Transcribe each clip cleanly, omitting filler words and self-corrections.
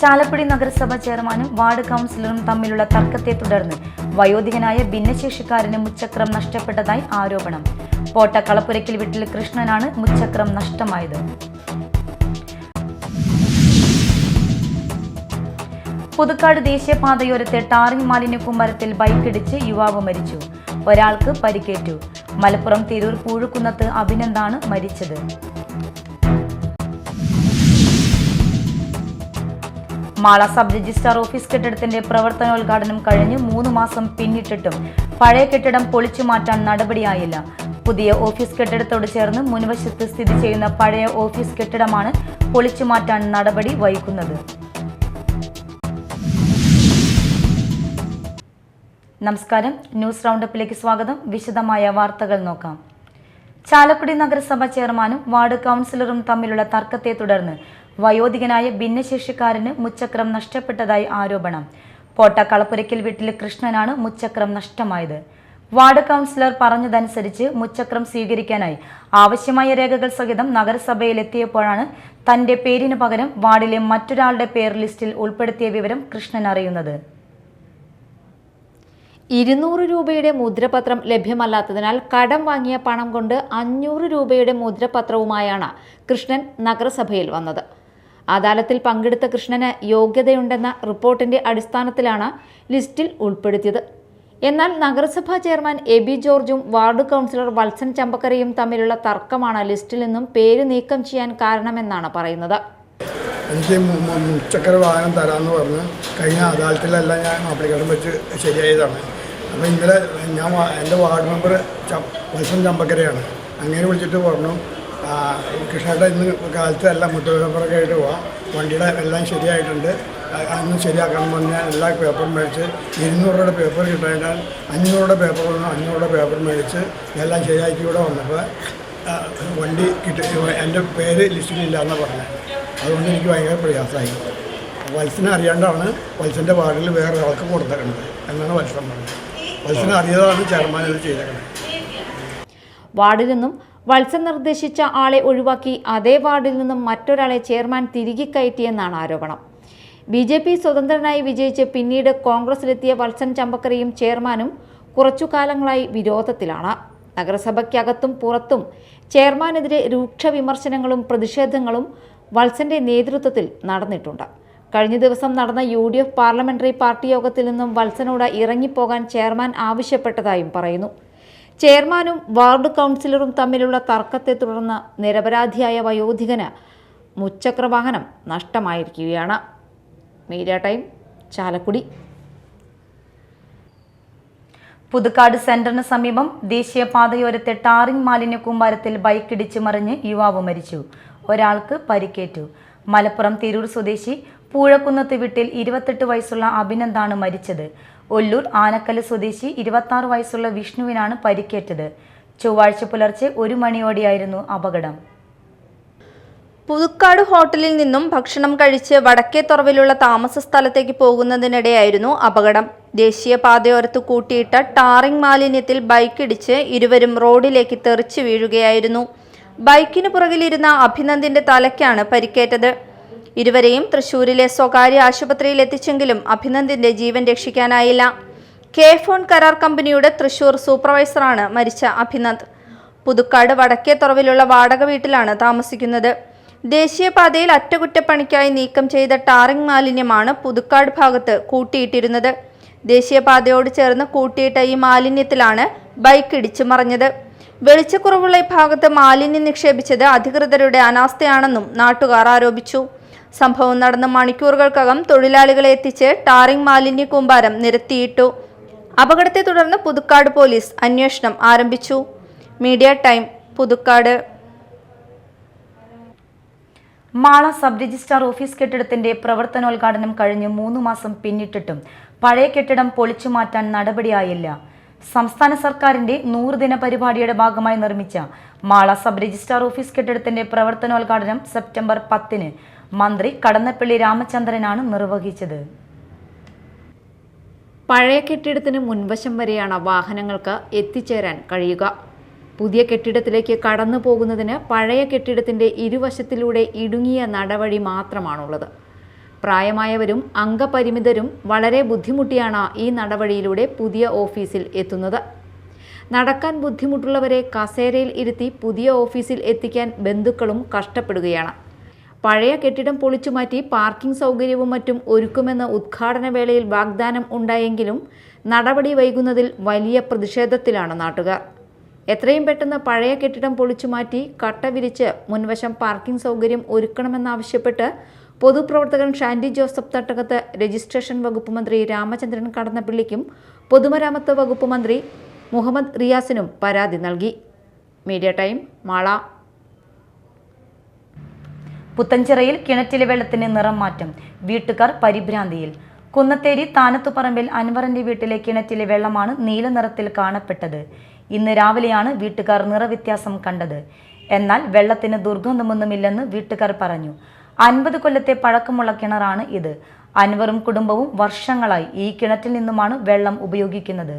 ചാലക്കുടി നഗരസഭ ചെയർമാനും വാർഡ് കൗൺസിലറും തമ്മിലുള്ള തർക്കത്തെ തുടർന്ന് വയോധികനായ ഭിന്നശേഷിക്കാരന് മുച്ചക്രം നഷ്ടപ്പെട്ടതായി ആരോപണം. പോട്ട കളപ്പുരയ്ക്കൽ വീട്ടിൽ കൃഷ്ണനാണ് മുച്ചക്രം നഷ്ടമായത്. പുതുക്കാട് ദേശീയപാതയോരത്തെ ടാറിംഗ് മാലിന്യക്കൂമ്പാരത്തിൽ ബൈക്കിടിച്ച് യുവാവ് മരിച്ചു. ഒരാൾക്ക് പരിക്കേറ്റു. മലപ്പുറം തിരൂർ പൂഴുക്കുന്നത്ത് അഭിനന്ദാണ് മരിച്ചത്. മാള സബ് രജിസ്ട്രാർ ഓഫീസ് കെട്ടിടത്തിന്റെ പ്രവർത്തനോദ്ഘാടനം കഴിഞ്ഞ് 3 മാസം പിന്നിട്ടിട്ടും പഴയ കെട്ടിടം പൊളിച്ചു മാറ്റാൻ നടപടിയായില്ല. പുതിയ ഓഫീസ് കെട്ടിടത്തോട് ചേർന്ന് മുൻവശത്ത് സ്ഥിതി ചെയ്യുന്ന പഴയ ഓഫീസ് കെട്ടിടമാണ് പൊളിച്ചു മാറ്റാൻ നടപടി വൈകുന്നത്. നമസ്കാരം, ന്യൂസ് റൗണ്ടപ്പിലേക്ക് സ്വാഗതം. വിശദമായ വാർത്തകൾ നോക്കാം. ചാലക്കുടി നഗരസഭ ചെയർമാനും വാർഡ് കൗൺസിലറും തമ്മിലുള്ള തർക്കത്തെ തുടർന്ന് വയോധികനായ ഭിന്നശേഷിക്കാരന് മുച്ചക്രം നഷ്ടപ്പെട്ടതായി ആരോപണം. പോട്ട കളപ്പുരയ്ക്കൽ വീട്ടിൽ കൃഷ്ണനാണ് മുച്ചക്രം നഷ്ടമായത്. വാർഡ് കൗൺസിലർ പറഞ്ഞതനുസരിച്ച് മുച്ചക്രം സ്വീകരിക്കാനായി ആവശ്യമായ രേഖകൾ സഹിതം നഗരസഭയിലെത്തിയപ്പോഴാണ് തന്റെ പേരിന് പകരം വാർഡിലെ മറ്റൊരാളുടെ പേർ ലിസ്റ്റിൽ ഉൾപ്പെടുത്തിയ വിവരം കൃഷ്ണൻ അറിയുന്നത്. 200 രൂപയുടെ മുദ്രപത്രം ലഭ്യമല്ലാത്തതിനാൽ കടം വാങ്ങിയ പണം കൊണ്ട് 500 രൂപയുടെ മുദ്രപത്രവുമായാണ് കൃഷ്ണൻ നഗരസഭയിൽ വന്നത്. അദാലത്തിൽ പങ്കെടുത്ത കൃഷ്ണന് യോഗ്യതയുണ്ടെന്ന റിപ്പോർട്ടിന്റെ അടിസ്ഥാനത്തിലാണ് ലിസ്റ്റിൽ ഉൾപ്പെടുത്തിയത്. എന്നാൽ നഗരസഭാ ചെയർമാൻ എബി ജോർജും വാർഡ് കൗൺസിലർ വത്സൻ ചമ്പക്കരയും തമ്മിലുള്ള തർക്കമാണ് ലിസ്റ്റിൽ നിന്നും പേര് നീക്കം ചെയ്യാൻ കാരണമെന്നാണ് പറയുന്നത്. എനിക്ക് മുച്ചക്ര വാഹനം തരാമെന്ന് പറഞ്ഞ് കഴിഞ്ഞ അദാലത്തിലെല്ലാം ഞാൻ ആപ്ലിക്കേഷൻ വെച്ച് ശരിയായതാണ്. അപ്പോൾ ഇന്നലെ ഞാൻ എൻ്റെ വാർഡ് മെമ്പർ വത്സൻ ചമ്പക്കരയാണ്. അങ്ങനെ വിളിച്ചിട്ട് പറഞ്ഞു, കൃഷ്ണയുടെ ഇന്ന് കാലത്ത് എല്ലാം മുദ്രപേപ്പറൊക്കെ ആയിട്ട് പോവാം, വണ്ടിയുടെ എല്ലാം ശരിയായിട്ടുണ്ട്, അന്ന് ശരിയാക്കണം പറഞ്ഞ് ഞാൻ എല്ലാ പേപ്പറും മേടിച്ച് 200 രൂപയുടെ പേപ്പർ കിട്ടാൻ 500 രൂപയുടെ പേപ്പർ വന്നു. 500 രൂപയുടെ പേപ്പർ മേടിച്ച് എല്ലാം ശരിയാക്കി ഇവിടെ വന്നപ്പോൾ വണ്ടി എൻ്റെ പേര് ലിസ്റ്റിലില്ല എന്ന് പറഞ്ഞു. അതുകൊണ്ട് എനിക്ക് ഭയങ്കര പ്രയാസമായി. വത്സനെ അറിയാണ്ടാണ് വത്സൻ്റെ വാർഡിൽ വേറെ ആൾക്ക് കൊടുത്തേക്കുന്നത് എന്നാണ് വത്സൻ പറഞ്ഞത്. വത്സനെ അറിയാതാണ് ചെയർമാൻ ഇത് ചെയ്തേക്കുന്നത്. വാർഡിൽ നിന്നും വത്സൻ നിർദ്ദേശിച്ച ആളെ ഒഴിവാക്കി അതേ വാർഡിൽ നിന്നും മറ്റൊരാളെ ചെയർമാൻ തിരികെ കയറ്റിയെന്നാണ് ആരോപണം. BJP സ്വതന്ത്രനായി വിജയിച്ച് പിന്നീട് കോൺഗ്രസിലെത്തിയ വത്സൻ ചമ്പക്കരയും ചെയർമാനും കുറച്ചു കാലങ്ങളായി വിരോധത്തിലാണ്. നഗരസഭയ്ക്കകത്തും പുറത്തും ചെയർമാനെതിരെ രൂക്ഷ വിമർശനങ്ങളും പ്രതിഷേധങ്ങളും വത്സന്റെ നേതൃത്വത്തിൽ നടന്നിട്ടുണ്ട്. കഴിഞ്ഞ ദിവസം നടന്ന UDF പാർലമെന്ററി പാർട്ടി യോഗത്തിൽ നിന്നും വത്സനോട് ഇറങ്ങിപ്പോകാൻ ചെയർമാൻ ആവശ്യപ്പെട്ടതായും പറയുന്നു. ചെയർമാനും വാർഡ് കൗൺസിലറും തമ്മിലുള്ള തർക്കത്തെ തുടർന്ന് നിരപരാധിയായ വയോധികന് മുച്ചക്രവാഹനം നഷ്ടമായിരിക്കുകയാണ്. Media time, Chalakudy. പുതുക്കാട് സെന്ററിന് സമീപം ദേശീയപാതയോരത്തെ ടാറിംഗ് മാലിന്യക്കൂമ്പാരത്തിൽ ബൈക്കിടിച്ച് മറിഞ്ഞ് യുവാവ് മരിച്ചു. ഒരാൾക്ക് പരിക്കേറ്റു. മലപ്പുറം തിരൂർ സ്വദേശി പൂഴക്കുന്നത്ത് വീട്ടിൽ 28 വയസ്സുള്ള അഭിനന്ദാണ് മരിച്ചത്. ഒല്ലൂർ ആനക്കല്ല് സ്വദേശി 26 വയസ്സുള്ള വിഷ്ണുവിനാണ് പരിക്കേറ്റത്. ചൊവ്വാഴ്ച പുലർച്ചെ 1 മണിയോടെയായിരുന്നു അപകടം. പുതുക്കാട് ഹോട്ടലിൽ നിന്നും ഭക്ഷണം കഴിച്ച് വടക്കേത്തുറവിലുള്ള താമസ സ്ഥലത്തേക്ക് പോകുന്നതിനിടെയായിരുന്നു അപകടം. ദേശീയപാതയോരത്ത് കൂട്ടിയിട്ട ടാറിംഗ് മാലിന്യത്തിൽ ബൈക്കിടിച്ച് ഇരുവരും റോഡിലേക്ക് തെറിച്ചു വീഴുകയായിരുന്നു. ബൈക്കിന് പുറകിലിരുന്ന അഭിനന്ദിന്റെ തലയ്ക്കാണ് പരിക്കേറ്റത്. ഇരുവരെയും തൃശൂരിലെ സ്വകാര്യ ആശുപത്രിയിൽ എത്തിച്ചെങ്കിലും അഭിനന്ദിന്റെ ജീവൻ രക്ഷിക്കാനായില്ല. കെ-ഫോൺ കരാർ കമ്പനിയുടെ തൃശൂർ സൂപ്പർവൈസറാണ് മരിച്ച അഭിനന്ദ്. പുതുക്കാട് വടക്കേത്തുറവിലുള്ള വാടക വീട്ടിലാണ് താമസിക്കുന്നത്. ദേശീയപാതയിൽ അറ്റകുറ്റപ്പണിക്കായി നീക്കം ചെയ്ത ടാറിംഗ് മാലിന്യമാണ് പുതുക്കാട് ഭാഗത്ത് കൂട്ടിയിട്ടിരുന്നത്. ദേശീയപാതയോട് ചേർന്ന് കൂട്ടിയിട്ട ഈ മാലിന്യത്തിലാണ് ബൈക്ക് ഇടിച്ചു മറിഞ്ഞത്. വെളിച്ചക്കുറവുള്ള ഈ ഭാഗത്ത് മാലിന്യം നിക്ഷേപിച്ചത് അധികൃതരുടെ അനാസ്ഥയാണെന്നും നാട്ടുകാർ ആരോപിച്ചു. സംഭവം നടന്ന മണിക്കൂറുകൾക്കകം തൊഴിലാളികളെ എത്തിച്ച് ടാറിംഗ് മാലിന്യ കൂമ്പാരം നിരത്തിയിട്ടു. അപകടത്തെ തുടർന്ന് പുതുക്കാട് പോലീസ് അന്വേഷണം ആരംഭിച്ചു. Media time, Puthukkad. Mala sub registrar office കെട്ടിടത്തിന്റെ പ്രവർത്തനോദ്ഘാടനം കഴിഞ്ഞ് 3 മാസം പിന്നിട്ടിട്ടും പഴയ കെട്ടിടം പൊളിച്ചു മാറ്റാൻ നടപടിയായില്ല. സംസ്ഥാന സർക്കാരിന്റെ 100 ദിന പരിപാടിയുടെ ഭാഗമായി നിർമ്മിച്ച മാള സബ് രജിസ്ട്രാർ ഓഫീസ് കെട്ടിടത്തിന്റെ പ്രവർത്തനോദ്ഘാടനം സെപ്റ്റംബർ 10-ന് മന്ത്രി കടന്നപ്പള്ളി രാമചന്ദ്രനാണ് നിർവഹിച്ചത്. പഴയ കെട്ടിടത്തിന് മുൻവശം വരെയാണ് വാഹനങ്ങൾക്ക് എത്തിച്ചേരാൻ കഴിയുക. പുതിയ കെട്ടിടത്തിലേക്ക് കടന്നു പോകുന്നതിന് പഴയ കെട്ടിടത്തിന്റെ ഇരുവശത്തിലൂടെ ഇടുങ്ങിയ നടവഴി മാത്രമാണുള്ളത്. പ്രായമായവരും അംഗപരിമിതരും വളരെ ബുദ്ധിമുട്ടിയാണ് ഈ നടപടിയിലൂടെ പുതിയ ഓഫീസിൽ എത്തുന്നത്. നടക്കാൻ ബുദ്ധിമുട്ടുള്ളവരെ കസേരയിൽ ഇരുത്തി പുതിയ ഓഫീസിൽ എത്തിക്കാൻ ബന്ധുക്കളും കഷ്ടപ്പെടുകയാണ്. പഴയ കെട്ടിടം പൊളിച്ചുമാറ്റി പാർക്കിംഗ് സൗകര്യവും മറ്റും ഒരുക്കുമെന്ന് ഉദ്ഘാടന വേളയിൽ വാഗ്ദാനം ഉണ്ടായെങ്കിലും നടപടി വൈകുന്നതിൽ വലിയ പ്രതിഷേധത്തിലാണ് നാട്ടുകാർ. എത്രയും പെട്ടെന്ന് പഴയ കെട്ടിടം പൊളിച്ചുമാറ്റി കട്ട വിരിച്ച് മുൻവശം പാർക്കിംഗ് സൗകര്യം ഒരുക്കണമെന്നാവശ്യപ്പെട്ട് പൊതുപ്രവർത്തകൻ ഷാൻഡി ജോസഫ് തട്ടകത്ത് രജിസ്ട്രേഷൻ വകുപ്പ് മന്ത്രി രാമചന്ദ്രൻ കടന്നപ്പള്ളിക്കും പൊതുമരാമത്ത് വകുപ്പ് മന്ത്രി മുഹമ്മദ് റിയാസിനും പരാതി നൽകി. Media time, Mala. പുത്തഞ്ചിറയിൽ കിണറ്റിലെ വെള്ളത്തിന് നിറം മാറ്റം, വീട്ടുകാർ പരിഭ്രാന്തിയിൽ. കുന്നത്തേരി താനത്തുപറമ്പിൽ അൻവറിന്റെ വീട്ടിലെ കിണറ്റിലെ വെള്ളമാണ് നീല നിറത്തിൽ കാണപ്പെട്ടത്. ഇന്ന് രാവിലെയാണ് വീട്ടുകാർ നിറവ്യത്യാസം കണ്ടത്. എന്നാൽ വെള്ളത്തിന് ദുർഗന്ധമൊന്നുമില്ലെന്ന് വീട്ടുകാർ പറഞ്ഞു. 50 കൊല്ലത്തെ പഴക്കമുള്ള കിണറാണ് ഇത്. അൻവറും കുടുംബവും വർഷങ്ങളായി ഈ കിണറ്റിൽ നിന്നുമാണ് വെള്ളം ഉപയോഗിക്കുന്നത്.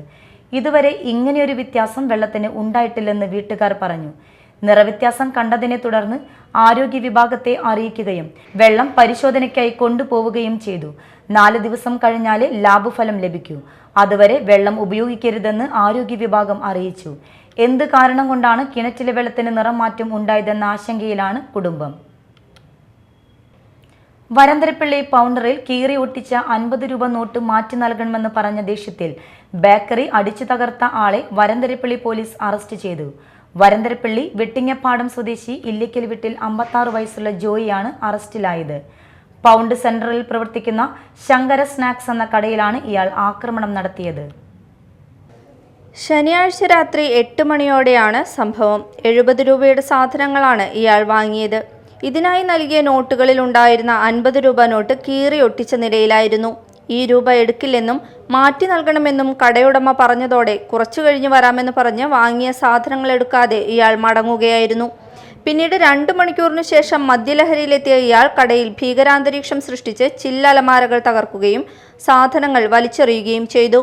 ഇതുവരെ ഇങ്ങനെയൊരു വ്യത്യാസം വെള്ളത്തിന് ഉണ്ടായിട്ടില്ലെന്ന് വീട്ടുകാർ പറഞ്ഞു. നിറവ്യത്യാസം കണ്ടതിനെ തുടർന്ന് ആരോഗ്യ വിഭാഗത്തെ അറിയിക്കുകയും വെള്ളം പരിശോധനയ്ക്കായി കൊണ്ടുപോവുകയും ചെയ്തു. 4 ദിവസം കഴിഞ്ഞാലേ ലാബ് ഫലം ലഭിക്കൂ. അതുവരെ വെള്ളം ഉപയോഗിക്കരുതെന്ന് ആരോഗ്യ വിഭാഗം അറിയിച്ചു. എന്ത് കാരണം കൊണ്ടാണ് കിണറ്റിലെ വെള്ളത്തിന് നിറം മാറ്റം ഉണ്ടായതെന്ന ആശങ്കയിലാണ് കുടുംബം. വരന്തരപ്പള്ളി പൗണ്ടറിൽ കീറി ഒട്ടിച്ച 50 രൂപ നോട്ട് മാറ്റി നൽകണമെന്ന് പറഞ്ഞ ദേഷ്യത്തിൽ ബേക്കറി അടിച്ചു തകർത്ത ആളെ വരന്തരപ്പള്ളി പോലീസ് അറസ്റ്റ് ചെയ്തു. വരന്തരപ്പള്ളി വെട്ടിങ്ങപ്പാടം സ്വദേശി ഇല്ലിക്കൽ വീട്ടിൽ 56 വയസ്സുള്ള ജോയിയാണ് അറസ്റ്റിലായത്. പൗണ്ട് സെന്ററിൽ പ്രവർത്തിക്കുന്ന ശങ്കര സ്നാക്സ് എന്ന കടയിലാണ് ഇയാൾ ആക്രമണം നടത്തിയത്. ശനിയാഴ്ച രാത്രി 8 മണിയോടെയാണ് സംഭവം. 70 രൂപയുടെ സാധനങ്ങളാണ് ഇയാൾ വാങ്ങിയത്. ഇതിനായി നൽകിയ നോട്ടുകളിൽ ഉണ്ടായിരുന്ന 50 രൂപ നോട്ട് കീറി ഒട്ടിച്ച നിലയിലായിരുന്നു. ഈ രൂപ എടുക്കില്ലെന്നും മാറ്റി നൽകണമെന്നും കടയുടമ പറഞ്ഞതോടെ കുറച്ചു കഴിഞ്ഞ് വരാമെന്ന് പറഞ്ഞ് വാങ്ങിയ സാധനങ്ങൾ എടുക്കാതെ ഇയാൾ മടങ്ങുകയായിരുന്നു. പിന്നീട് 2 മണിക്കൂറിനു ശേഷം മദ്യലഹരിയിലെത്തിയ ഇയാൾ കടയിൽ ഭീകരാന്തരീക്ഷം സൃഷ്ടിച്ച് ചില്ലലമാരകൾ തകർക്കുകയും സാധനങ്ങൾ വലിച്ചെറിയുകയും ചെയ്തു.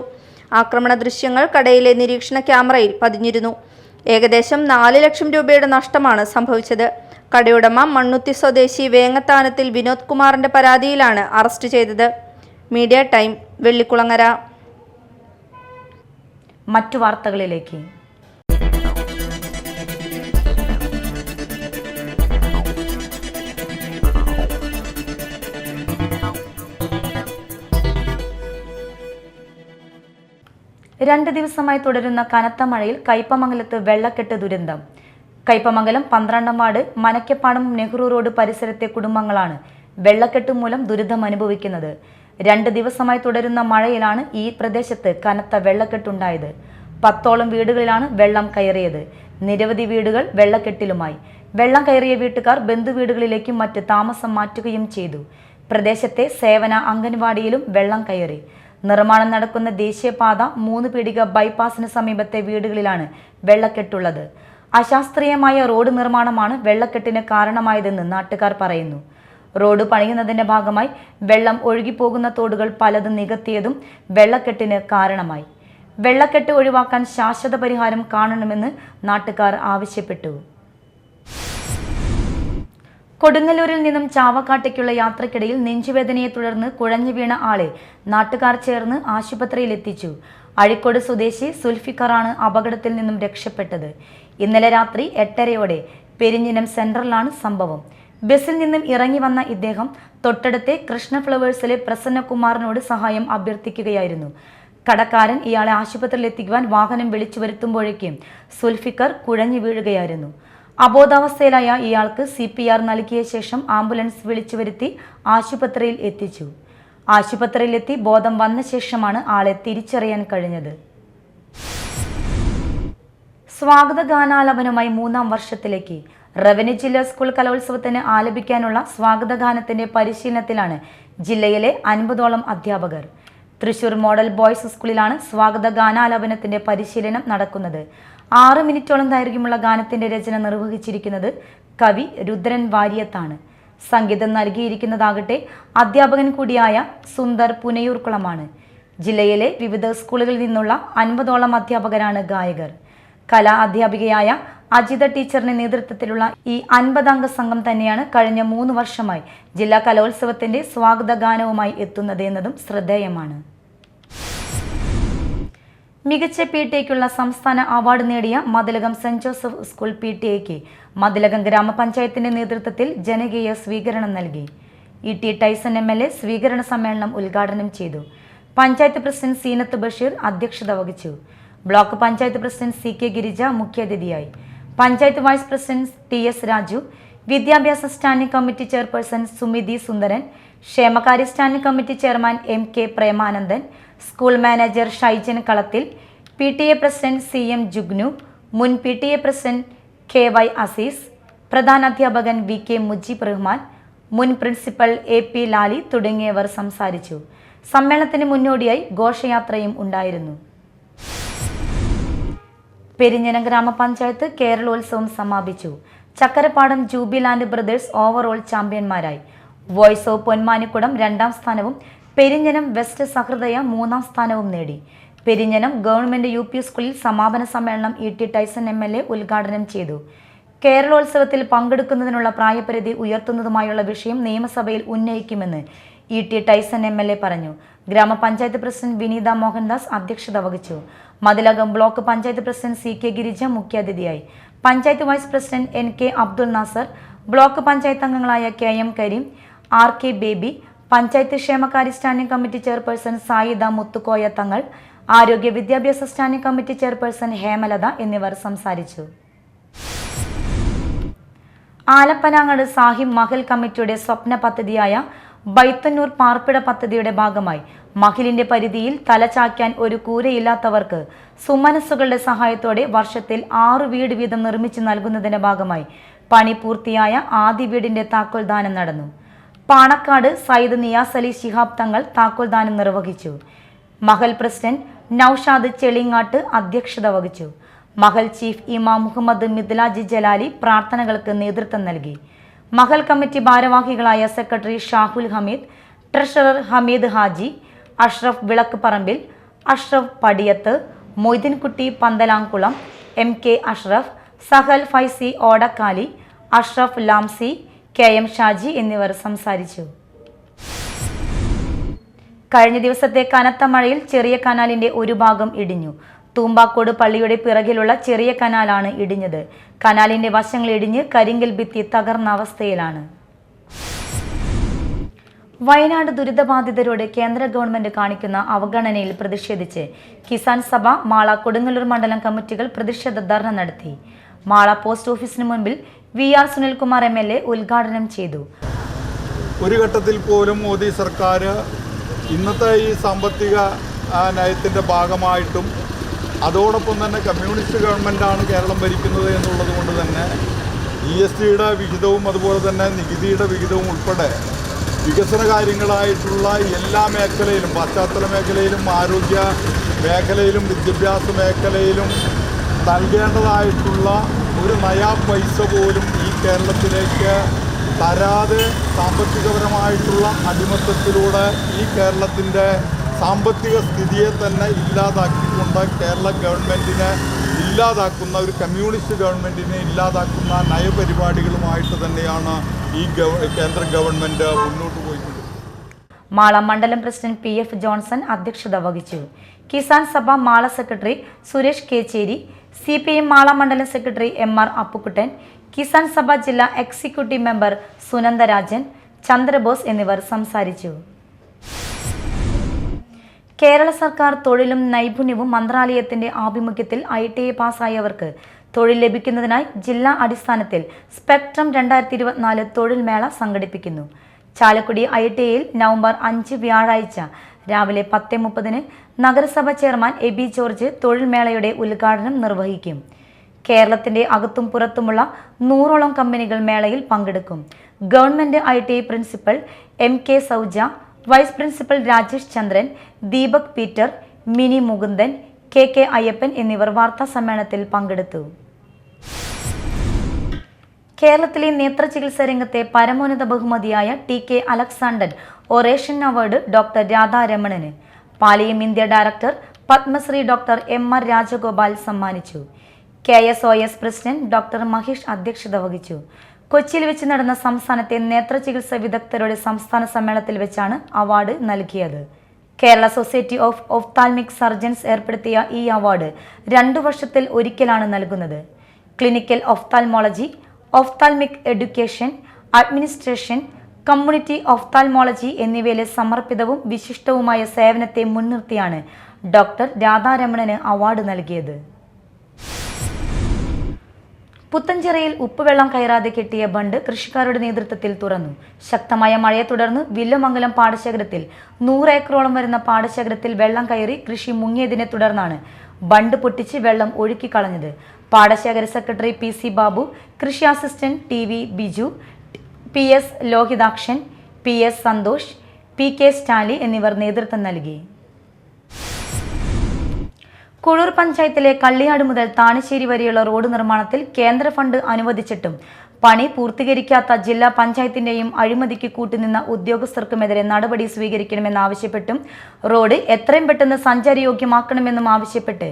ആക്രമണ ദൃശ്യങ്ങൾ കടയിലെ നിരീക്ഷണ ക്യാമറയിൽ പതിഞ്ഞിരുന്നു. ഏകദേശം 4 ലക്ഷം രൂപയുടെ നഷ്ടമാണ് സംഭവിച്ചത്. കടയുടമ മണ്ണുത്തി സ്വദേശി വേങ്ങത്താനത്തിൽ വിനോദ് കുമാറിന്റെ പരാതിയിലാണ് അറസ്റ്റ് ചെയ്തത്. Media time, Vellikulangara. മറ്റു വാർത്തകളിലേക്ക്. രണ്ട് ദിവസമായി തുടരുന്ന കനത്ത മഴയിൽ കയ്പമംഗലത്ത് വെള്ളക്കെട്ട് ദുരന്തം. കയ്പമംഗലം 12-ാം വാർഡ് മനക്കപ്പാടം നെഹ്റു റോഡ് പരിസരത്തെ കുടുംബങ്ങളാണ് വെള്ളക്കെട്ട് മൂലം ദുരിതം അനുഭവിക്കുന്നത്. 2 ദിവസമായി തുടരുന്ന മഴയിലാണ് ഈ പ്രദേശത്ത് കനത്ത വെള്ളക്കെട്ടുണ്ടായത്. 10ഓളം വീടുകളിലാണ് വെള്ളം കയറിയത്. നിരവധി വീടുകൾ വെള്ളക്കെട്ടിലുമായി. വെള്ളം കയറിയ വീട്ടുകാർ ബന്ധുവീടുകളിലേക്കും മറ്റ് താമസം മാറ്റുകയും ചെയ്തു. പ്രദേശത്തെ സേവന അംഗൻവാടിയിലും വെള്ളം കയറി. നിർമ്മാണം നടക്കുന്ന ദേശീയപാത 3 പീടിക ബൈപ്പാസിന് സമീപത്തെ വീടുകളിലാണ് വെള്ളക്കെട്ടുള്ളത്. അശാസ്ത്രീയമായ റോഡ് നിർമ്മാണമാണ് വെള്ളക്കെട്ടിന് കാരണമായതെന്ന് നാട്ടുകാർ പറയുന്നു. റോഡ് പണിയുന്നതിന്റെ ഭാഗമായി വെള്ളം ഒഴുകിപ്പോകുന്ന തോടുകൾ പലതും നികത്തിയതും വെള്ളക്കെട്ടിന് കാരണമായി. വെള്ളക്കെട്ട് ഒഴിവാക്കാൻ ശാശ്വത പരിഹാരം കാണണമെന്ന് നാട്ടുകാർ ആവശ്യപ്പെട്ടു. കൊടുങ്ങല്ലൂരിൽ നിന്നും ചാവക്കാട്ടേക്കുള്ള യാത്രക്കിടയിൽ നെഞ്ചുവേദനയെ തുടർന്ന് കുഴഞ്ഞു വീണ ആളെ നാട്ടുകാർ ചേർന്ന് ആശുപത്രിയിൽ എത്തിച്ചു. അഴിക്കോട് സ്വദേശി സുൽഫിക്കറാണ് അപകടത്തിൽ നിന്നും രക്ഷപ്പെട്ടത്. ഇന്നലെ രാത്രി 8:30 പെരിഞ്ഞിനം സെന്ററിലാണ് സംഭവം. ബസ്സിൽ നിന്നും ഇറങ്ങി വന്ന ഇദ്ദേഹം തൊട്ടടുത്തെ കൃഷ്ണ ഫ്ലവേഴ്സിലെ പ്രസന്നകുമാറിനോട് സഹായം അഭ്യർത്ഥിക്കുകയായിരുന്നു. കടക്കാരൻ ഇയാളെ ആശുപത്രിയിൽ എത്തിക്കുവാൻ വാഹനം വിളിച്ചു വരുത്തുമ്പോഴേക്കും സുൽഫിക്കർ കുഴഞ്ഞു വീഴുകയായിരുന്നു. അബോധാവസ്ഥയിലായ ഇയാൾക്ക് CPR നൽകിയ ശേഷം ആംബുലൻസ് വിളിച്ചു വരുത്തി ആശുപത്രിയിൽ എത്തിച്ചു. ആശുപത്രിയിലെത്തി ബോധം വന്ന ശേഷമാണ് ആളെ തിരിച്ചറിയാൻ കഴിഞ്ഞത്. സ്വാഗത ഗാനാലാപനവുമായി 3ാം വർഷത്തിലേക്ക്. റവന്യൂ ജില്ലാ സ്കൂൾ കലോത്സവത്തിന് ആലപിക്കാനുള്ള സ്വാഗത ഗാനത്തിന്റെ പരിശീലനത്തിലാണ് ജില്ലയിലെ 50ഓളം അധ്യാപകർ. തൃശൂർ മോഡൽ ബോയ്സ് സ്കൂളിലാണ് സ്വാഗത ഗാനാലാപനത്തിന്റെ പരിശീലനം നടക്കുന്നത്. 6 മിനിറ്റോളം ദൈർഘ്യമുള്ള ഗാനത്തിന്റെ രചന നിർവഹിച്ചിരിക്കുന്നത് കവി രുദ്രൻ വാര്യത്താണ്. സംഗീതം നൽകിയിരിക്കുന്നതാകട്ടെ അധ്യാപകൻ കൂടിയായ സുന്ദർ പുനയൂർക്കുളമാണ്. ജില്ലയിലെ വിവിധ സ്കൂളുകളിൽ നിന്നുള്ള 50ഓളം അധ്യാപകരാണ് ഗായകർ. കലാ അധ്യാപികയായ അജിത ടീച്ചറിന്റെ നേതൃത്വത്തിലുള്ള ഈ 50-അംഗ സംഘം തന്നെയാണ് കഴിഞ്ഞ 3 വർഷമായി ജില്ലാ കലോത്സവത്തിന്റെ സ്വാഗത ഗാനവുമായി എത്തുന്നത് എന്നതും ശ്രദ്ധേയമാണ്. മികച്ച PTA-ക്കുള്ള സംസ്ഥാന അവാർഡ് നേടിയ മതിലകം സെന്റ് ജോസഫ് സ്കൂൾ PTA-ക്ക് മതിലകം ഗ്രാമപഞ്ചായത്തിന്റെ നേതൃത്വത്തിൽ ജനകീയ സ്വീകരണം നൽകി. E.T. ടൈസൺ MLA സ്വീകരണ സമ്മേളനം ഉദ്ഘാടനം ചെയ്തു. പഞ്ചായത്ത് പ്രസിഡന്റ് സീനത്ത് ബഷീർ അധ്യക്ഷത വഹിച്ചു. Block panchayat president CK Girija മുഖ്യാതിഥിയായി. Panchayat vice president TS Raju, വിദ്യാഭ്യാസ standing committee chairperson Sumithi Sundaran, ക്ഷേമകാര്യ standing committee chairman MK Premanandan, school manager Shaijan Kalathil, PTA president CM Jugnu, മുൻ PTA പ്രസിഡന്റ് KY അസീസ്, പ്രധാനാധ്യാപകൻ VK മുജീബ് റഹ്മാൻ, മുൻ പ്രിൻസിപ്പൽ AP ലാലി തുടങ്ങിയവർ സംസാരിച്ചു. സമ്മേളനത്തിന് മുന്നോടിയായി ഘോഷയാത്രയും ഉണ്ടായിരുന്നു. പെരിഞ്ഞനം ഗ്രാമപഞ്ചായത്ത് കേരളോത്സവം സമാപിച്ചു. ചക്കരപ്പാടം ജൂബിലാൻഡ് ബ്രദേഴ്സ് ഓവറോൾ ചാമ്പ്യന്മാരായി. വോയ്സ് ഓഫ് പൊന്മാനിക്കുടം 2ാം സ്ഥാനവും പെരിഞ്ഞനം വെസ്റ്റ് സഹൃദയ 3ാം സ്ഥാനവും നേടി. പെരിഞ്ഞനം ഗവൺമെന്റ് UP സ്കൂളിൽ സമാപന സമ്മേളനം E.T. ടൈസൺ MLA ഉദ്ഘാടനം ചെയ്തു. കേരളോത്സവത്തിൽ പങ്കെടുക്കുന്നതിനുള്ള പ്രായപരിധി ഉയർത്തുന്നതുമായുള്ള വിഷയം നിയമസഭയിൽ ഉന്നയിക്കുമെന്ന് E.T. ടൈസൺ MLA പറഞ്ഞു. ഗ്രാമപഞ്ചായത്ത് പ്രസിഡന്റ് വിനീത മോഹൻദാസ് അധ്യക്ഷത വഹിച്ചു. Mathilakam block panchayat president CK Girija മുഖ്യാതിഥിയായി. Panchayat vice president NK Abdul Nasar, block panchayat അംഗങ്ങളായ KM കരീം, RK ബേബി, പഞ്ചായത്ത് ക്ഷേമകാര്യ standing committee chairperson Sayida Muthukoya Thangal, ആരോഗ്യ വിദ്യാഭ്യാസ സ്റ്റാൻഡിംഗ് കമ്മിറ്റി ചെയർപേഴ്സൺ ഹേമലത എന്നിവർ സംസാരിച്ചു. ആലപ്പനാങ്ങാട് സാഹിബ് മഹൽ കമ്മിറ്റിയുടെ സ്വപ്ന പദ്ധതിയായ ബൈത്തന്നൂർ പാർപ്പിട പദ്ധതിയുടെ ഭാഗമായി മഹിലിന്റെ പരിധിയിൽ തലചായ്ക്കാൻ ഒരു കൂരയില്ലാത്തവർക്ക് സുമനസ്സുകളുടെ സഹായത്തോടെ വർഷത്തിൽ 6 വീട് വീതം നിർമ്മിച്ചു നൽകുന്നതിന്റെ ഭാഗമായി പണി പൂർത്തിയായ ആദ്യ വീടിന്റെ താക്കോൽദാനം നടന്നു. പാണക്കാട് സയ്യിദ് നിയാസ് അലി ശിഹാബ് തങ്ങൾ താക്കോൽദാനം നിർവഹിച്ചു. മഹൽ പ്രസിഡന്റ് നൌഷാദ് ചെളിങ്ങാട്ട് അധ്യക്ഷത വഹിച്ചു. മഹൽ ചീഫ് ഇമാം മുഹമ്മദ് മിദ്ലാജി ജലാലി പ്രാർത്ഥനകൾക്ക് നേതൃത്വം നൽകി. മഹൽ കമ്മിറ്റി ഭാരവാഹികളായ സെക്രട്ടറി ഷാഹുൽ ഹമീദ്, ട്രഷറർ ഹമീദ് ഹാജി, അഷ്റഫ് വിളക്ക് പറമ്പിൽ, അഷ്റഫ് പടിയത്ത്, മൊയ്തീൻകുട്ടി പന്തലാംകുളം, MK അഷ്റഫ്, സഹൽ ഫൈസി ഓടക്കാലി, അഷ്റഫ് ലാംസി, KM ഷാജി എന്നിവർ സംസാരിച്ചു. കഴിഞ്ഞ ദിവസത്തെ കനത്ത മഴയിൽ ചെറിയ കനാലിന്റെ ഒരു ഭാഗം ഇടിഞ്ഞു. തൂമ്പാക്കോട് പള്ളിയുടെ പിറകിലുള്ള ചെറിയ കനാലാണ് ഇടിഞ്ഞത്. കനാലിന്റെ വശങ്ങൾ ഇടിഞ്ഞ് കരിങ്കൽ ഭിത്തി തകർന്ന അവസ്ഥയിലാണ്. വയനാട് ദുരിതബാധിതരോട് കേന്ദ്ര ഗവൺമെന്റ് കാണിക്കുന്ന അവഗണനയിൽ പ്രതിഷേധിച്ച് കിസാൻ സഭ മാള കൊടുങ്ങല്ലൂർ മണ്ഡലം കമ്മിറ്റികൾ പ്രതിഷേധ ധർണ നടത്തി. മാള പോസ്റ്റ് ഓഫീസിന് മുൻപിൽ VR സുനിൽകുമാർ MLA ഉദ്ഘാടനം ചെയ്തു. ഒരു ഘട്ടത്തിൽ പോലും മോദി സർക്കാർ ഇന്നത്തെ ഈ സാമ്പത്തിക നയത്തിൻ്റെ ഭാഗമായിട്ടും അതോടൊപ്പം തന്നെ കമ്മ്യൂണിസ്റ്റ് ഗവൺമെൻറ്റാണ് കേരളം ഭരിക്കുന്നത് എന്നുള്ളത് കൊണ്ട് തന്നെ GSTയുടെ വിഹിതവും അതുപോലെ തന്നെ നികുതിയുടെ വിഹിതവും ഉൾപ്പെടെ വികസന കാര്യങ്ങളായിട്ടുള്ള എല്ലാ മേഖലയിലും, പശ്ചാത്തല മേഖലയിലും, ആരോഗ്യ മേഖലയിലും, വിദ്യാഭ്യാസ മേഖലയിലും നൽകേണ്ടതായിട്ടുള്ള ഒരു നയാ പൈസ പോലും ഈ കേരളത്തിലേക്ക് തരാതെ സാമ്പത്തികപരമായിട്ടുള്ള അടിമത്തത്തിലൂടെ ഈ കേരളത്തിൻ്റെ സാമ്പത്തിക സ്ഥിതിയെ തന്നെ ഇല്ലാതാക്കിക്കൊണ്ട് കേരള ഗവൺമെൻറ്റിനെ ഇല്ലാതാക്കുന്ന, ഒരു കമ്മ്യൂണിസ്റ്റ് ഗവൺമെൻറ്റിനെ ഇല്ലാതാക്കുന്ന നയപരിപാടികളുമായിട്ട് തന്നെയാണ് ഈ കേന്ദ്ര ഗവൺമെൻറ് മുന്നോട്ട് പോയിക്കൊണ്ടിരിക്കുന്നത്. മാള മണ്ഡലം പ്രസിഡന്റ് PF ജോൺസൺ അധ്യക്ഷത വഹിച്ചു. കിസാൻ സഭ മാള സെക്രട്ടറി സുരേഷ് കേച്ചേരി, CPM മാള മണ്ഡലം സെക്രട്ടറി MR അപ്പുക്കുട്ടൻ, കിസാൻ സഭ ജില്ലാ എക്സിക്യൂട്ടീവ് മെമ്പർ സുനന്ദരാജൻ, ചന്ദ്രബോസ് എന്നിവർ സംസാരിച്ചു. കേരള സർക്കാർ തൊഴിലും നൈപുണ്യവും മന്ത്രാലയത്തിന്റെ ആഭിമുഖ്യത്തിൽ ITI പാസ്സായവർക്ക് തൊഴിൽ ലഭിക്കുന്നതിനായി ജില്ലാ അടിസ്ഥാനത്തിൽ സ്പെക്ട്രം 2024 തൊഴിൽ മേള സംഘടിപ്പിക്കുന്നു. ചാലക്കുടി ITIയിൽ നവംബർ 5 വ്യാഴാഴ്ച രാവിലെ 10:30 നഗരസഭ ചെയർമാൻ എബി ജോർജ് തൊഴിൽ മേളയുടെ ഉദ്ഘാടനം നിർവഹിക്കും. കേരളത്തിന്റെ അകത്തും പുറത്തുമുള്ള 100ഓളം കമ്പനികൾ മേളയിൽ പങ്കെടുക്കും. Government ITI principal MK Souja, vice principal Rajesh Chandran, Deepak Peter, Mini Mukundan, KK Ayyappan എന്നിവർ വാർത്താ സമ്മേളനത്തിൽ പങ്കെടുത്തു. കേരളത്തിലെ നേത്രചികിത്സാ രംഗത്തെ പരമോന്നത ബഹുമതിയായ TK Alexander oration award doctor രാധാരമണന് Pallium India director Padmashri doctor MR Rajagopal സമ്മാനിച്ചു. KSOS പ്രസിഡന്റ് ഡോക്ടർ മഹേഷ് അധ്യക്ഷത വഹിച്ചു. കൊച്ചിയിൽ വെച്ച് നടന്ന സംസ്ഥാനത്തെ നേത്രചികിത്സ വിദഗ്ധരുടെ സംസ്ഥാന സമ്മേളനത്തിൽ വെച്ചാണ് അവാർഡ് നൽകിയത്. Kerala society of ophthalmic surgeons ഏർപ്പെടുത്തിയ ഈ അവാർഡ് 2 വർഷത്തിൽ ഒരിക്കലാണ് നൽകുന്നത്. Clinical ophthalmology, ophthalmic education, administration, community ophthalmology എന്നിവയിലെ സമർപ്പിതവും വിശിഷ്ടവുമായ സേവനത്തെ മുൻനിർത്തിയാണ് ഡോക്ടർ രാധാരമണന് അവാർഡ് നൽകിയത്. പുത്തഞ്ചിറയിൽ ഉപ്പുവെള്ളം കയറാതെ കെട്ടിയ ബണ്ട് കൃഷിക്കാരുടെ നേതൃത്വത്തിൽ തുറന്നു. ശക്തമായ മഴയെ തുടർന്ന് വില്ലുമംഗലം പാടശേഖരത്തിൽ 100 ഏക്കറോളം വരുന്ന പാടശേഖരത്തിൽ വെള്ളം കയറി കൃഷി മുങ്ങിയതിനെ തുടർന്നാണ് ബണ്ട് പൊട്ടിച്ച് വെള്ളം ഒഴുക്കിക്കളഞ്ഞത്. പാടശേഖര സെക്രട്ടറി PC ബാബു, കൃഷി assistant TV Biju, PS Lohithakshan, PS Santhosh, PK Stali എന്നിവർ നേതൃത്വം നൽകി. കുഴൂർ പഞ്ചായത്തിലെ കള്ളിയാട് മുതൽ താണിശ്ശേരി വരെയുള്ള റോഡ് നിർമ്മാണത്തിൽ കേന്ദ്ര ഫണ്ട് അനുവദിച്ചിട്ടും പണി പൂർത്തീകരിക്കാത്ത ജില്ലാ പഞ്ചായത്തിന്റെയും അഴിമതിക്ക് കൂട്ടുനിന്ന ഉദ്യോഗസ്ഥർക്കുമെതിരെ നടപടി സ്വീകരിക്കണമെന്നാവശ്യപ്പെട്ടും റോഡ് എത്രയും പെട്ടെന്ന് സഞ്ചാരയോഗ്യമാക്കണമെന്നും ആവശ്യപ്പെട്ട്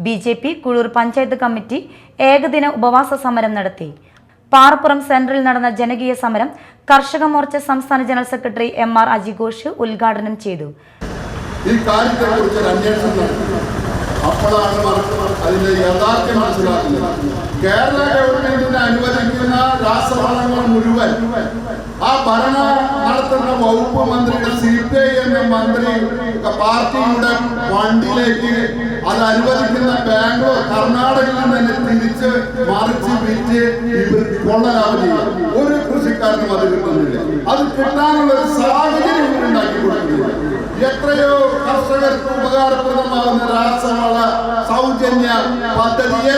BJP കുഴൂർ പഞ്ചായത്ത് കമ്മിറ്റി ഏകദിന ഉപവാസ സമരം നടത്തി. പാറപ്പുറം സെന്ററിൽ നടന്ന ജനകീയ സമരം കർഷക മോർച്ച സംസ്ഥാന ജനറൽ സെക്രട്ടറി MR അജിഘോഷ് ഉദ്ഘാടനം ചെയ്തു. അപ്പോഴാണ് അതിന്റെ യാഥാർത്ഥ്യം മനസ്സിലാക്കുന്നത്. കേരള ഗവൺമെന്റിന് അനുവദിക്കുന്ന രാസവളങ്ങൾ മുഴുവൻ ആ ഭരണം നടത്തുന്ന വകുപ്പ് മന്ത്രിയുടെ CPI എന്ന മന്ത്രി പാർട്ടിയുടെ ഫണ്ടിലേക്ക് അത് അനുവദിക്കുന്ന ബാംഗ്ലൂർ, കർണാടകയിൽ നിന്ന് തിരിച്ച് മറിച്ച് വിറ്റ് ഇവർ കൊള്ളലാഭം ചെയ്യും. ഒരു കൃഷിക്കാരനും അത് കിട്ടുന്നില്ല. അത് കിട്ടാനുള്ള ഒരു സാഹചര്യം ഉണ്ടാക്കി കൊടുക്കുന്നില്ല. എത്രയോ കർഷകർക്ക് ഉപകാരപ്രദമാകുന്ന രാസവള സൗജന്യ പദ്ധതിയെ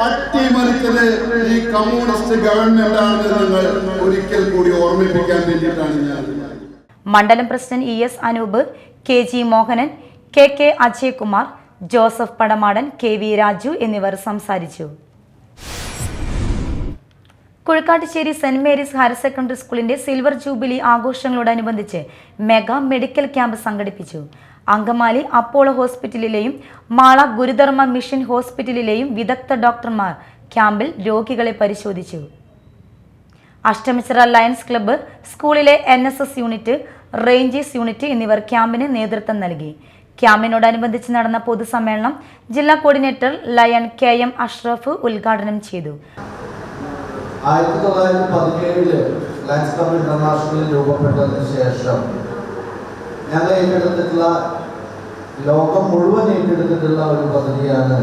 അട്ടിമറിച്ചത് ഈ കമ്മ്യൂണിസ്റ്റ് ഗവൺമെന്റ് ആണെന്ന് നിങ്ങൾ ഒരിക്കൽ കൂടി ഓർമ്മിപ്പിക്കാൻ വേണ്ടിയിട്ടാണ് ഞാൻ. മണ്ഡലം president ES Anoop, KG Mohanan, KK Ajaykumar, Joseph Padamadan, KV Raju എന്നിവർ സംസാരിച്ചു. Kuzhikkattussery saint Mary's higher secondary സ്കൂളിന്റെ സിൽവർ ജൂബിലി ആഘോഷങ്ങളോടനുബന്ധിച്ച് മെഗാ മെഡിക്കൽ ക്യാമ്പ് സംഘടിപ്പിച്ചു. അങ്കമാലി അപ്പോളോ ഹോസ്പിറ്റലിലെയും മാള ഗുരുധർമ്മ മിഷൻ ഹോസ്പിറ്റലിലെയും വിദഗ്ധ ഡോക്ടർമാർ ക്യാമ്പിൽ രോഗികളെ പരിശോധിച്ചു. അഷ്ടമിച്ചിറ ലയൺസ് ക്ലബ്ബ്, സ്കൂളിലെ NSS യൂണിറ്റ്, റേഞ്ചേഴ്സ് യൂണിറ്റ് എന്നിവർ ക്യാമ്പിന് നേതൃത്വം നൽകി. ക്യാമ്പിനോടനുബന്ധിച്ച് നടന്ന പൊതുസമ്മേളനം ജില്ലാ കോർഡിനേറ്റർ ലയൺ KM അഷ്റഫ് ഉദ്ഘാടനം ചെയ്തു. 1917 ലയൺസ് ക്ലബ്ബ് ഇന്റർനാഷണൽ രൂപപ്പെട്ടതിന് ശേഷം ഞങ്ങൾ ഏറ്റെടുത്തിട്ടുള്ള, ലോകം മുഴുവൻ ഏറ്റെടുത്തിട്ടുള്ള ഒരു പദ്ധതിയാണ്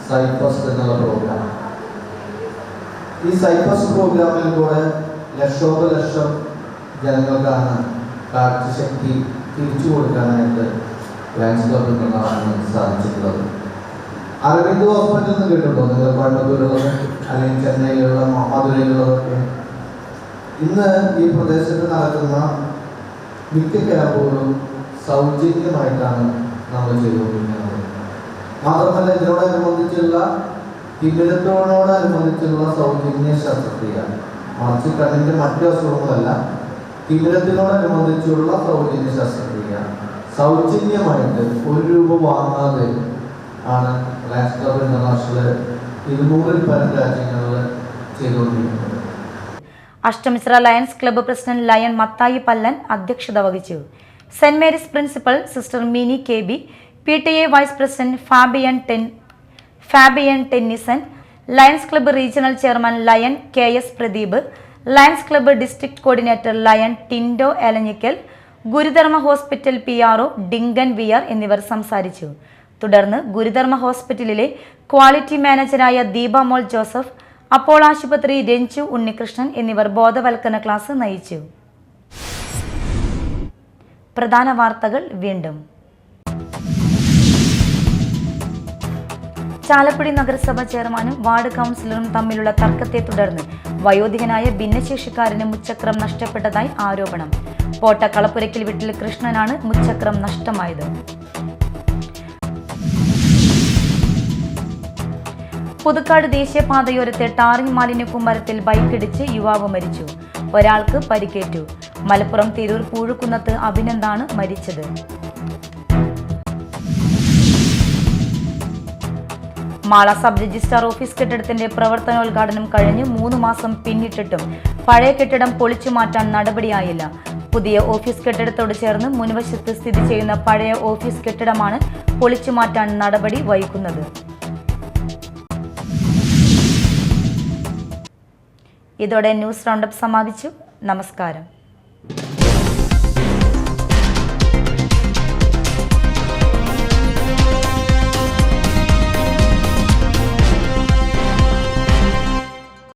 സൈഫസ്റ്റ് എന്നുള്ള പ്രോഗ്രാം. ഈ സൈഫസ്റ്റ് പ്രോഗ്രാമിലൂടെ ലക്ഷോപലക്ഷം ജനങ്ങൾക്കാണ് കാഴ്ചശക്തി തിരിച്ചു കൊടുക്കാനായിട്ട് ലയൺസ് ക്ലബ്ബ് ഇന്റർനാഷണൽ സാധിച്ചിട്ടുള്ളത്. അരവിന്ദ് ഹോസ്പിറ്റൽ എന്ന് കേട്ടിട്ടുണ്ടോ നിങ്ങൾ? കോയമ്പത്തൂരുള്ളത് അല്ലെങ്കിൽ ചെന്നൈയിലുള്ള മധുരയിലുള്ളതൊക്കെ. ഇന്ന് ഈ പ്രദേശത്ത് നടക്കുന്ന മിക്ക ക്യാമ്പുകളും സൗജന്യമായിട്ടാണ് നമ്മൾ ചെയ്തുകൊണ്ടിരിക്കുന്നത്. മാത്രമല്ല ഇതിനോടനുബന്ധിച്ചുള്ള തിമിരത്തോടനുബന്ധിച്ചുള്ള സൗജന്യ ശസ്ത്രക്രിയ, മറിച്ച് കണ്ണിൻ്റെ മറ്റു അസുഖങ്ങളല്ല, തിമിരത്തിനോടനുബന്ധിച്ചുള്ള സൗജന്യ ശസ്ത്രക്രിയ സൗജന്യമായിട്ട് 1 രൂപ വാങ്ങാതെ ആണ് ലയൺസ് ക്ലബ്ബ് ഇന്റർനാഷണൽ 200-ൽ പരം രാജ്യങ്ങളിൽ ചെയ്തുകൊണ്ടിരിക്കുന്നത്. Ashtamichira Lions Club president Lion Mathai Pallan അധ്യക്ഷത വഹിച്ചു. Saint Mary's principal sister Mini KB, PTA vice president Fabian Tennyson, Lions Club regional chairman Lion KS Pradeep, Lions Club district coordinator Lion Tindo Elanjikkal, Gurudharma hospital PRO Dinkan VR എന്നിവർ സംസാരിച്ചു. തുടർന്ന് ഗുരുധർമ്മ ഹോസ്പിറ്റലിലെ quality മാനേജറായ ദീപമോൾ ജോസഫ്, അപ്പോളോ ആശുപത്രി രഞ്ജു ഉണ്ണികൃഷ്ണൻ എന്നിവർ ബോധവൽക്കരണ ക്ലാസ് നയിച്ചു. പ്രധാന വാർത്തകൾ വീണ്ടും. ചാലക്കുടി നഗരസഭ ചെയർമാനും വാർഡ് കൗൺസിലറും തമ്മിലുള്ള തർക്കത്തെ തുടർന്ന് വയോധികനായ ഭിന്നശേഷിക്കാരന് മുച്ചക്രം നഷ്ടപ്പെട്ടതായി ആരോപണം. പോട്ട കളപ്പുരയ്ക്കൽ വീട്ടിൽ കൃഷ്ണനാണ് മുച്ചക്രം നഷ്ടമായത്. പുതുക്കാട് ദേശീയപാതയോരത്തെ ടാറിംഗ് മാലിന്യ കൂമ്പാരത്തിൽ ബൈക്കിടിച്ച് യുവാവ് മരിച്ചു. ഒരാൾക്ക് പരിക്കേറ്റു. മലപ്പുറം തിരൂർ പൂഴുക്കുന്നത്ത് അഭിനന്ദാണ് മരിച്ചത്. മാള സബ് രജിസ്ട്രാർ ഓഫീസ് കെട്ടിടത്തിന്റെ പ്രവർത്തനോദ്ഘാടനം കഴിഞ്ഞ് 3 മാസം പിന്നിട്ടിട്ടും പഴയ കെട്ടിടം പൊളിച്ചു മാറ്റാൻ നടപടിയായില്ല. പുതിയ ഓഫീസ് കെട്ടിടത്തോട് ചേർന്ന് മുൻവശത്ത് സ്ഥിതി ചെയ്യുന്ന പഴയ ഓഫീസ് കെട്ടിടമാണ് പൊളിച്ചു മാറ്റാൻ നടപടി വൈകുന്നത്. ഇതോടെ ന്യൂസ് റൗണ്ടപ്പ് സമാപിച്ചു. നമസ്കാരം.